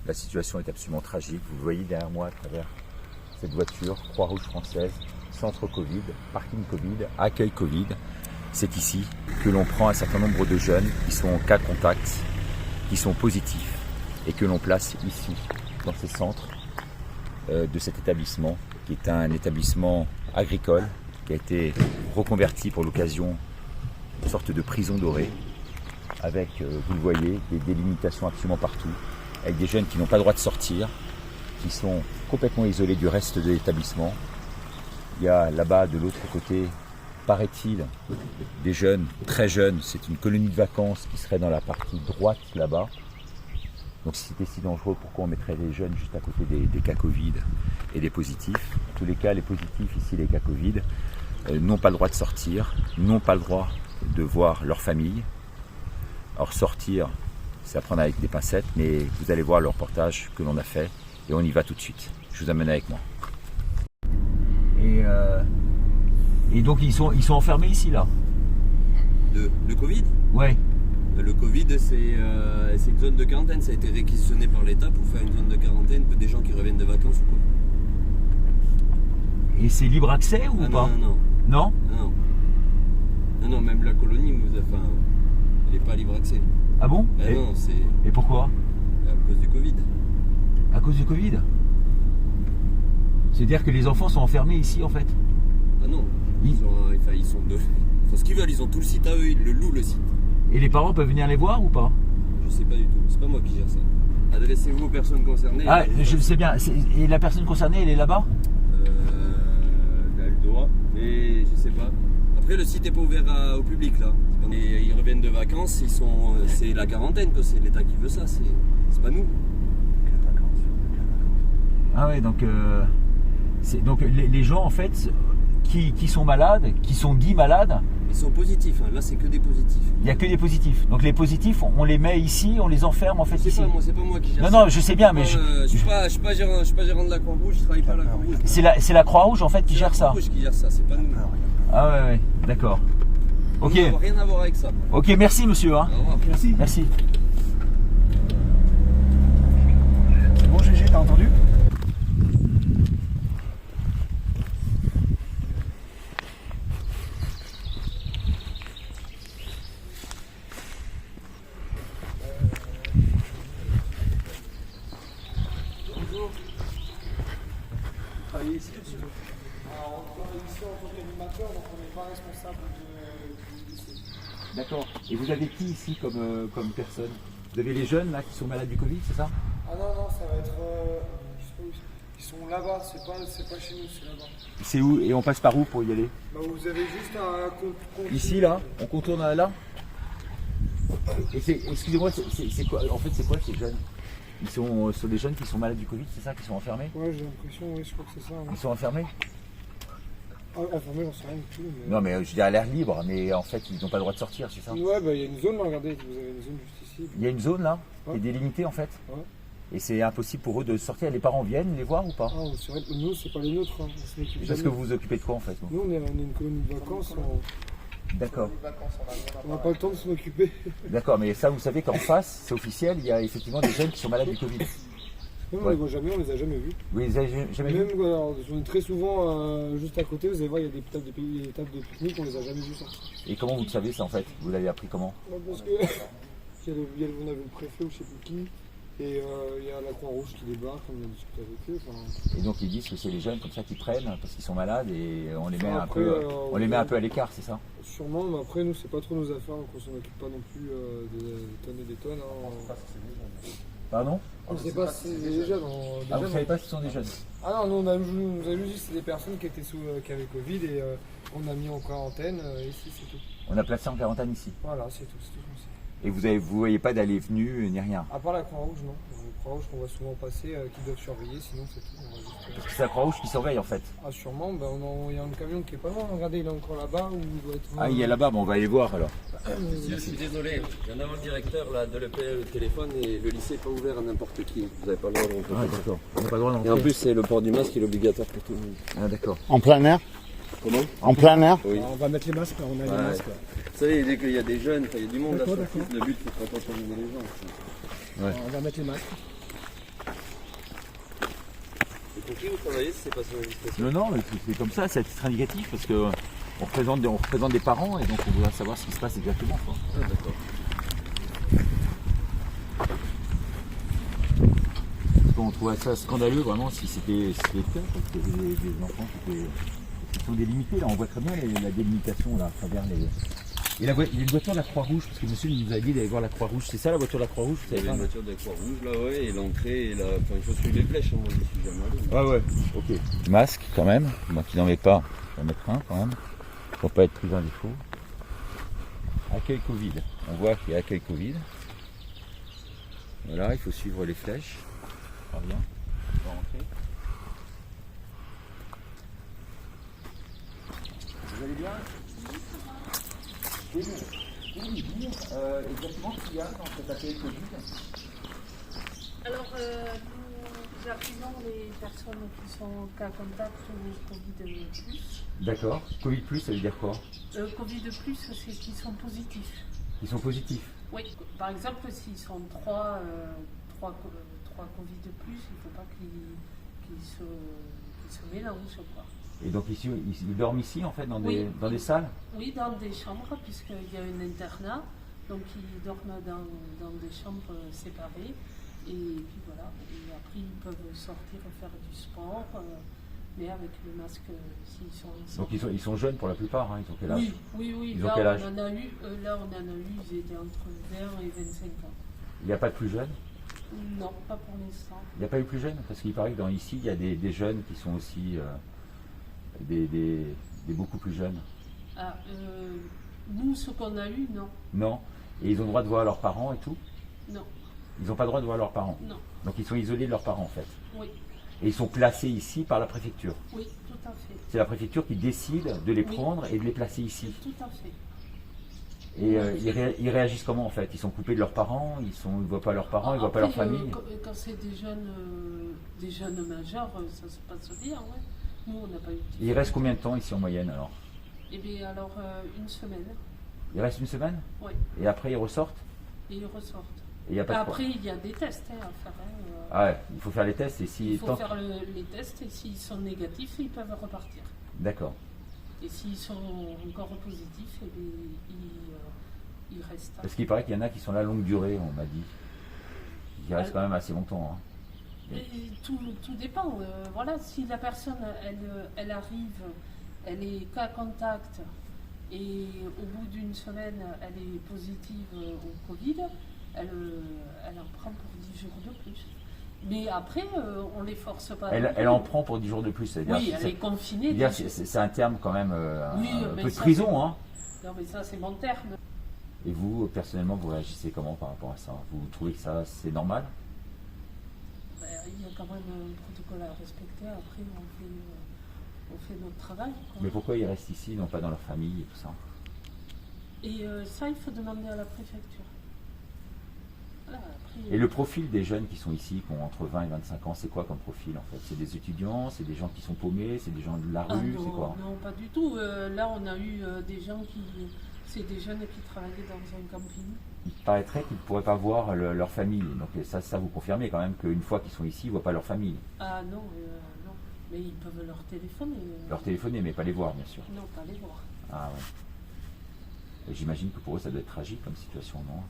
La situation est absolument tragique. Vous le voyez derrière moi à travers cette voiture, Croix-Rouge française, centre Covid, parking Covid, accueil Covid. C'est ici que l'on prend un certain nombre de jeunes qui sont en cas contact, qui sont positifs et que l'on place ici, dans ces centres de cet établissement, qui est un établissement agricole, qui a été reconverti pour l'occasion une sorte de prison dorée, avec, vous le voyez, des délimitations absolument partout, avec des jeunes qui n'ont pas le droit de sortir, qui sont complètement isolés du reste de l'établissement. Il y a là-bas, de l'autre côté, paraît-il, des jeunes, très jeunes, c'est une colonie de vacances qui serait dans la partie droite là-bas. Donc si c'était si dangereux, pourquoi on mettrait les jeunes juste à côté des cas Covid et des positifs? En tous les cas, les positifs, ici les cas Covid, n'ont pas le droit de sortir, n'ont pas le droit de voir leur famille. Alors sortir, c'est à prendre avec des pincettes, mais vous allez voir le reportage que l'on a fait et on y va tout de suite. Je vous amène avec moi. Et donc ils sont enfermés ici là. Le Covid? Ouais. Le Covid, c'est une zone de quarantaine. Ça a été réquisitionné par l'État pour faire une zone de quarantaine pour des gens qui reviennent de vacances ou quoi. Et c'est libre accès ou pas? Non. Non? Non, même la colonie, elle n'est pas libre accès. Ah bon? Non, c'est Et pourquoi? à cause du Covid. À cause du Covid? C'est-à-dire que les enfants sont enfermés ici en fait? Ah non, ils sont deux. Ils font ce qu'ils veulent, ils ont tout le site à eux, ils le louent le site. Et les parents peuvent venir les voir ou pas? Je sais pas du tout, c'est pas moi qui gère ça. Adressez-vous aux personnes concernées. Ah, je sais bien. Et la personne concernée, elle est là-bas? Elle doit, mais je sais pas. Après, le site n'est pas ouvert au public là. Et ils reviennent de vacances, c'est la quarantaine, que c'est l'État qui veut ça, c'est pas nous. Ah ouais, donc les gens en fait qui sont malades, qui sont dits malades. Ils sont positifs, hein. Là c'est que des positifs. Il n'y a que des positifs. Donc les positifs, on les met ici, on les enferme en fait ici. C'est pas moi qui gère ça. Non, je sais bien, mais je suis pas gérant de la Croix-Rouge, je travaille pas à la Croix-Rouge. C'est la Croix-Rouge en fait qui gère ça. C'est la Croix-Rouge qui gère ça, c'est pas nous. Ah ouais, d'accord. Ok. Ça n'a rien à voir avec ça. Ok, merci monsieur. Hein. Au revoir. Merci. C'est bon GG, t'as entendu? Ici, alors, on est ici en tant qu'animateur, donc on n'est pas responsable du lycée. D'accord. Et vous avez qui ici comme personne? Vous avez les jeunes là qui sont malades du Covid, c'est ça? Ah non, ça va être. Ils sont là-bas, c'est pas chez nous, c'est là-bas. C'est où? Et on passe par où pour y aller? Bah, vous avez juste un compte. Ici là? On contourne là? Et excusez-moi, c'est quoi? En fait, c'est quoi ces jeunes? Ils sont des jeunes qui sont malades du Covid, c'est ça, qui sont enfermés? Ouais, j'ai l'impression, oui, je crois que c'est ça. Ils sont enfermés? Enfermés, j'en sais rien du tout. Mais... Non, mais je dis à l'air libre, mais en fait, ils n'ont pas le droit de sortir, c'est ça? Ouais, bah il y a une zone là, regardez, vous avez une zone juste ici. Il y a une zone là, Ouais. qui est délimitée en fait? Ouais. Et c'est impossible pour eux de sortir. Les parents viennent les voir ou pas? Ah, c'est vrai que nous, c'est pas les nôtres. Hein. On s'en occupe Parce jamais. que vous vous occupez de quoi en fait? Nous, on est une colonie de vacances. D'accord. On n'a pas le temps de s'en occuper. D'accord, mais ça, vous savez qu'en face, c'est officiel, il y a effectivement des jeunes qui sont malades du Covid. Même on les voit jamais, on les a jamais vus. Vous les avez jamais vus? Même alors, on est très souvent juste à côté, vous allez voir, il y a des tables de pique-nique, on les a jamais vus sortir. Et comment vous le savez ça en fait? Vous l'avez appris comment? Parce que on avait le préfet ou je sais plus qui, et il y a la Croix-Rouge qui débarque, on a discuté avec eux. Enfin... Et donc ils disent que c'est les jeunes comme ça qui prennent parce qu'ils sont malades et on les met Après, un peu à l'écart, c'est ça? Sûrement, mais après nous c'est pas trop nos affaires, donc on s'en occupe pas non plus des tonnes et des tonnes. Hein. Pardon? On ne sait pas si c'est des jeunes. Ah, vous ne savez pas si ce sont des jeunes? Ah non, nous on nous a juste dit que c'est des personnes qui étaient qui avaient Covid et on a mis en quarantaine ici, c'est tout. On a placé en quarantaine ici. Voilà, c'est tout comme ça. Et vous voyez pas d'aller venu ni rien? À part la Croix-Rouge, non. La Croix-Rouge qu'on voit souvent passer, qui doivent surveiller, sinon c'est tout. Parce que c'est la Croix-Rouge qui surveille en fait. Ah sûrement, ben, il y a un camion qui est pas loin, regardez, il est encore là-bas où il doit être... Ah, il est là-bas, bon, on va aller voir alors. Je suis désolé, je viens d'avoir le directeur là, de l'EPL au téléphone et le lycée n'est pas ouvert à n'importe qui. Vous n'avez pas le droit de rentrer. Ah d'accord, on n'a pas le droit d'entrer. Et en plus, c'est le port du masque qui est obligatoire pour tout le monde. Ah d'accord. En plein air? Comment? En plein air? Oui. On va mettre les masques, là, on a les masques. Là. Vous savez, dès qu'il y a des jeunes, il y a du monde là sur D'accord. le site, le but c'est de sensibiliser les gens. Ouais. On va mettre les masques. Et pour qui vous travaillez si c'est pas sur l'indiscrétion? Non, non, mais c'est comme ça, c'est à titre indicatif parce que on représente des parents et donc on voudrait savoir ce qui se passe exactement, quoi. Ah, d'accord. On trouvait ça scandaleux vraiment si c'était le cas, parce que des enfants qui sont délimités. Là, on voit très bien la délimitation là, à travers les. Et il y a une voiture de la Croix-Rouge, parce que monsieur nous a dit d'aller voir la Croix-Rouge. C'est ça la voiture de la Croix-Rouge, vous Il y savez avait pas? une voiture de Croix-Rouge là, ouais, et l'entrée, et enfin, il faut suivre les flèches, hein, moi je suis jamais allé. Ah ouais, ok. Masque quand même, moi qui n'en mets pas, je vais en mettre un quand même, pour pas être pris en défaut. Accueil Covid, on voit qu'il y a accueil Covid. Voilà, il faut suivre les flèches. Très bien, on va rentrer. Vous allez bien? Oui, pouvez-vous nous dire exactement ce qu'il y a dans cet accueil Covid? Alors, nous appuyons les personnes qui sont cas contact ou Covid+. D'accord. Covid+, ça veut dire quoi? Covid+, c'est qu'ils sont positifs. Ils sont positifs. Oui, par exemple, s'ils sont trois Covid+, il ne faut pas qu'ils se mélangent, quoi. Et donc ici, ils dorment ici en fait dans Oui. des salles? Oui, dans des chambres, puisqu'il y a un internat, donc ils dorment dans des chambres séparées. Et puis voilà, et après ils peuvent sortir faire du sport, mais avec le masque s'ils sont ensemble. Donc ils sont jeunes pour la plupart, hein. Ils ont quel âge? Oui. Ils ont Là, quel âge? on en a eu, ils étaient entre 20 et 25 ans. Il n'y a pas de plus jeunes? Non, pas pour l'instant. Il n'y a pas eu plus jeunes? Parce qu'il paraît que ici, il y a des jeunes qui sont aussi des beaucoup plus jeunes. Ah, nous, ce qu'on a eu, non. Non? Et ils ont le droit de voir leurs parents et tout? Non, Ils n'ont pas le droit de voir leurs parents? non, Donc ils sont isolés de leurs parents en fait. oui, Et ils sont placés ici par la préfecture. oui, tout à fait. C'est la préfecture qui décide de les Oui. prendre et de les placer ici. Tout à fait. Et ils réagissent comment en fait? Ils sont coupés de leurs parents, ils ne voient pas leurs parents, ils ne voient pas leur Après, famille. Quand c'est des jeunes majeurs, ça se passe bien, ouais. Nous, on n'a pas eu de Il reste combien de temps ici en moyenne alors? Eh bien, alors, une semaine, Il reste une semaine? oui, Et après ils ressortent? et ils ressortent. Et il y a pas de Après, il y a des tests à faire. Ah ouais, il faut faire les tests et si Il faut faire les tests et s'ils sont négatifs, ils peuvent repartir. D'accord. Et s'ils sont encore positifs, eh bien, ils restent. Parce qu'il paraît qu'il y en a qui sont là longue durée, on m'a dit. Ils restent quand même assez longtemps. Hein. Et tout dépend. Voilà, si la personne, elle arrive, elle est cas contact et au bout d'une semaine, elle est positive au Covid, elle en prend pour 10 jours de plus. Mais après, on ne les force pas. Elle en prend pour 10 jours de plus, c'est-à-dire Oui, elle est confinée. c'est un terme quand même Oui, un mais peu de ça, prison. Hein. Non, mais ça, c'est mon terme. Et vous, personnellement, vous réagissez comment par rapport à ça? Vous trouvez que ça, c'est normal? Ben, il y a quand même un protocole à respecter. Après, on fait notre travail, quoi. Mais pourquoi ils restent ici, non pas dans leur famille et tout ça? Et ça, il faut demander à la préfecture. Voilà, après, Et le profil des jeunes qui sont ici, qui ont entre 20 et 25 ans, c'est quoi comme profil en fait? C'est des étudiants, c'est des gens qui sont paumés, c'est des gens de la rue, non, c'est quoi? non, pas du tout. Là, on a eu des gens c'est des jeunes qui travaillaient dans un camping. Il paraîtrait qu'ils ne pourraient pas voir leur famille. Donc ça vous confirmez quand même qu'une fois qu'ils sont ici, ils ne voient pas leur famille. Ah non, non. Mais ils peuvent leur téléphoner. Leur téléphoner, mais pas les voir, bien sûr. Non, pas les voir. Ah ouais. Et j'imagine que pour eux, ça doit être tragique comme situation, non?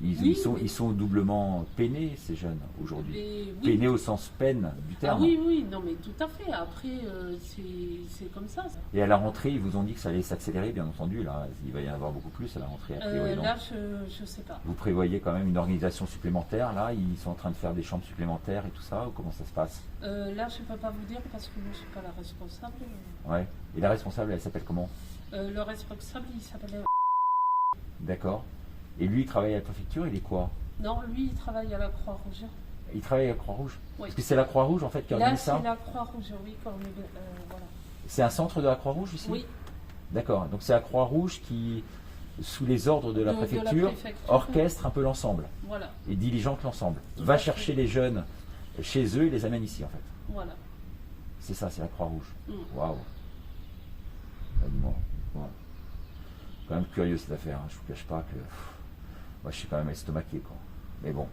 Oui, Ils sont doublement peinés, ces jeunes, aujourd'hui. Oui. Peinés au sens peine du terme. Ah oui, non, mais tout à fait. Après, c'est comme ça. Et à la rentrée, ils vous ont dit que ça allait s'accélérer, bien entendu. Là, il va y en avoir beaucoup plus à la rentrée. A priori, non? Là, je ne sais pas. Vous prévoyez quand même une organisation supplémentaire, là? Ils sont en train de faire des chambres supplémentaires et tout ça, ou comment ça se passe? Là, je ne peux pas vous dire parce que moi, je ne suis pas la responsable. Ouais. Et la responsable, elle s'appelle comment? Le responsable, il s'appelle... D'accord. Et lui, il travaille à la préfecture, il est quoi? Non, lui, il travaille à la Croix-Rouge. Il travaille à la Croix-Rouge? Oui. Parce que c'est la Croix-Rouge, en fait, qui Là, organise c'est ça? la Croix-Rouge, oui, voilà. C'est un centre de la Croix-Rouge, ici? Oui. D'accord. Donc c'est la Croix-Rouge qui, sous les ordres de la préfecture, orchestre un peu l'ensemble. Voilà. Et diligente l'ensemble. Tout Va à fait. chercher les jeunes chez eux et les amène ici, en fait. Voilà. C'est ça, c'est la Croix-Rouge. Mm. Waouh. Dis-moi. Ouais. Quand même curieux cette affaire, hein. Je vous cache pas que moi je suis quand même estomaqué, quoi. Mais bon,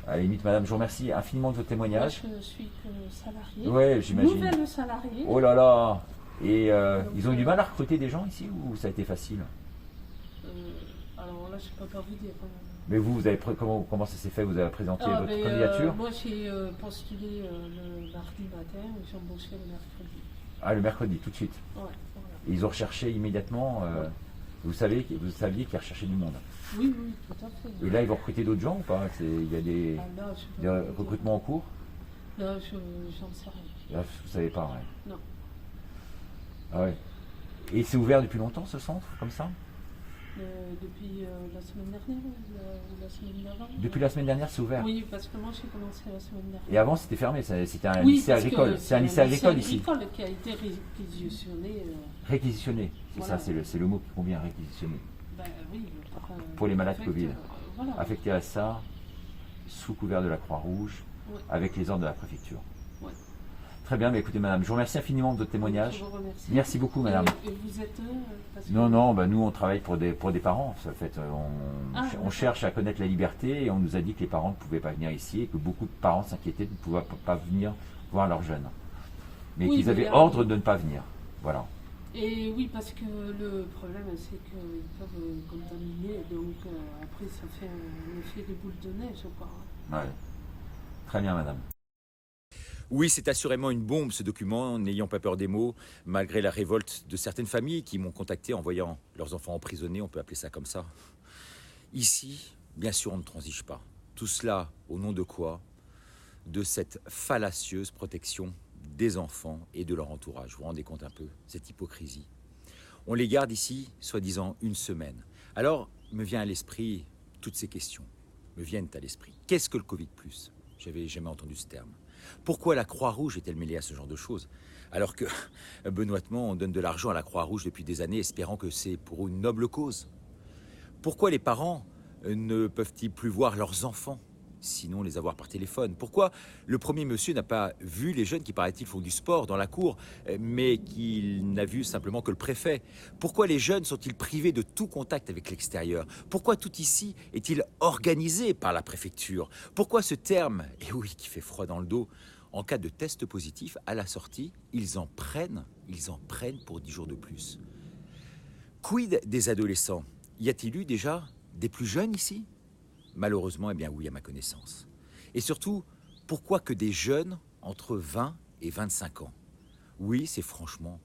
À la limite, madame, je vous remercie infiniment de votre Moi, témoignage. je suis que salarié. Ouais, j'imagine. Nouvelle salariée. Oh là là. Et Donc, ils ont eu du mal à recruter des gens ici ou ça a été facile? Alors là, je peux pas vous dire. Mais vous avez comment ça s'est fait? Vous avez présenté Ah, votre mais, candidature? moi, j'ai postulé le mardi matin et j'ai embauché le mercredi. Ah, le mercredi, tout de suite. Ouais, voilà. Et ils ont recherché immédiatement. Vous saviez qu'ils recherchaient du monde. Oui, oui, tout à fait. Et là, ils vont recruter d'autres gens ou pas? Il y a des, Ah, là, je peux des pas vous dire. recrutements en cours? Là, j'en sais rien. Là, vous savez pas, ouais. Non. Ah ouais. Et c'est ouvert depuis longtemps ce centre, comme ça? Depuis la semaine dernière ou la semaine d'avant. Depuis la semaine dernière, c'est ouvert. Oui, parce que moi j'ai commencé la semaine dernière. Et avant, c'était fermé. C'était un Oui, lycée parce que agricole. C'est un lycée agricole ici. agricole qui a été réquisitionné. Réquisitionné. C'est Voilà. ça, c'est le mot qui convient, réquisitionné. Ben, oui, Pour les malades en fait, Covid. Voilà. Affecté à ça, sous couvert de la Croix-Rouge, Ouais. avec les ordres de la préfecture. Ouais. Très bien, mais écoutez, madame, je vous remercie infiniment de votre témoignage. Je vous remercie. Merci beaucoup, madame. Et vous êtes parce que- Non, bah, nous on travaille pour des parents. En fait, Ah, on d'accord. cherche à connaître la liberté et on nous a dit que les parents ne pouvaient pas venir ici et que beaucoup de parents s'inquiétaient de ne pouvoir pas venir voir leurs jeunes. Mais Oui, qu'ils mais avaient là- ordre de ne pas venir. Voilà. Et oui, parce que le problème c'est qu'ils peuvent contaminer, donc après ça fait un effet de boule de neige, quoi. Ouais. Très bien, madame. Oui, c'est assurément une bombe ce document, n'ayant pas peur des mots, malgré la révolte de certaines familles qui m'ont contacté en voyant leurs enfants emprisonnés, on peut appeler ça comme ça. Ici, bien sûr, on ne transige pas. Tout cela au nom de quoi? De cette fallacieuse protection des enfants et de leur entourage. Vous vous rendez compte un peu, cette hypocrisie. On les garde ici, soi-disant, une semaine. Alors, me vient à l'esprit toutes ces questions, me viennent à l'esprit. Qu'est-ce que le Covid+? J'avais jamais entendu ce terme. Pourquoi la Croix-Rouge est-elle mêlée à ce genre de choses? Alors que, benoîtement, on donne de l'argent à la Croix-Rouge depuis des années, espérant que c'est pour une noble cause. Pourquoi les parents ne peuvent-ils plus voir leurs enfants, sinon les avoir par téléphone? Pourquoi le premier monsieur n'a pas vu les jeunes qui, paraît-il, font du sport dans la cour, mais qu'il n'a vu simplement que le préfet? Pourquoi les jeunes sont-ils privés de tout contact avec l'extérieur? Pourquoi tout ici est-il organisé par la préfecture? Pourquoi ce terme, et oui, qui fait froid dans le dos, en cas de test positif, à la sortie, ils en prennent pour 10 jours de plus? Quid des adolescents? Y a-t-il eu déjà des plus jeunes ici? Malheureusement, eh bien oui, à ma connaissance. Et surtout, pourquoi que des jeunes entre 20 et 25 ans? Oui, c'est franchement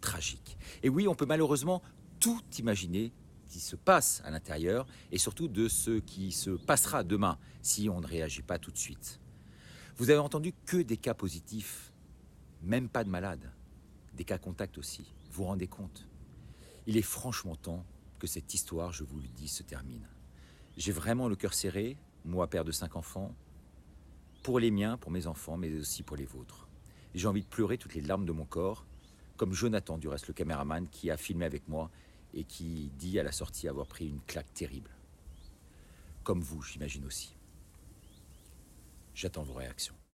tragique. Et oui, on peut malheureusement tout imaginer qui se passe à l'intérieur et surtout de ce qui se passera demain si on ne réagit pas tout de suite. Vous avez entendu que des cas positifs, même pas de malades, des cas contacts aussi. Vous vous rendez compte? Il est franchement temps que cette histoire, je vous le dis, se termine. J'ai vraiment le cœur serré, moi père de 5 enfants, pour les miens, pour mes enfants, mais aussi pour les vôtres. J'ai envie de pleurer toutes les larmes de mon corps, comme Jonathan, du reste, le caméraman, qui a filmé avec moi et qui dit à la sortie avoir pris une claque terrible. Comme vous, j'imagine aussi. J'attends vos réactions.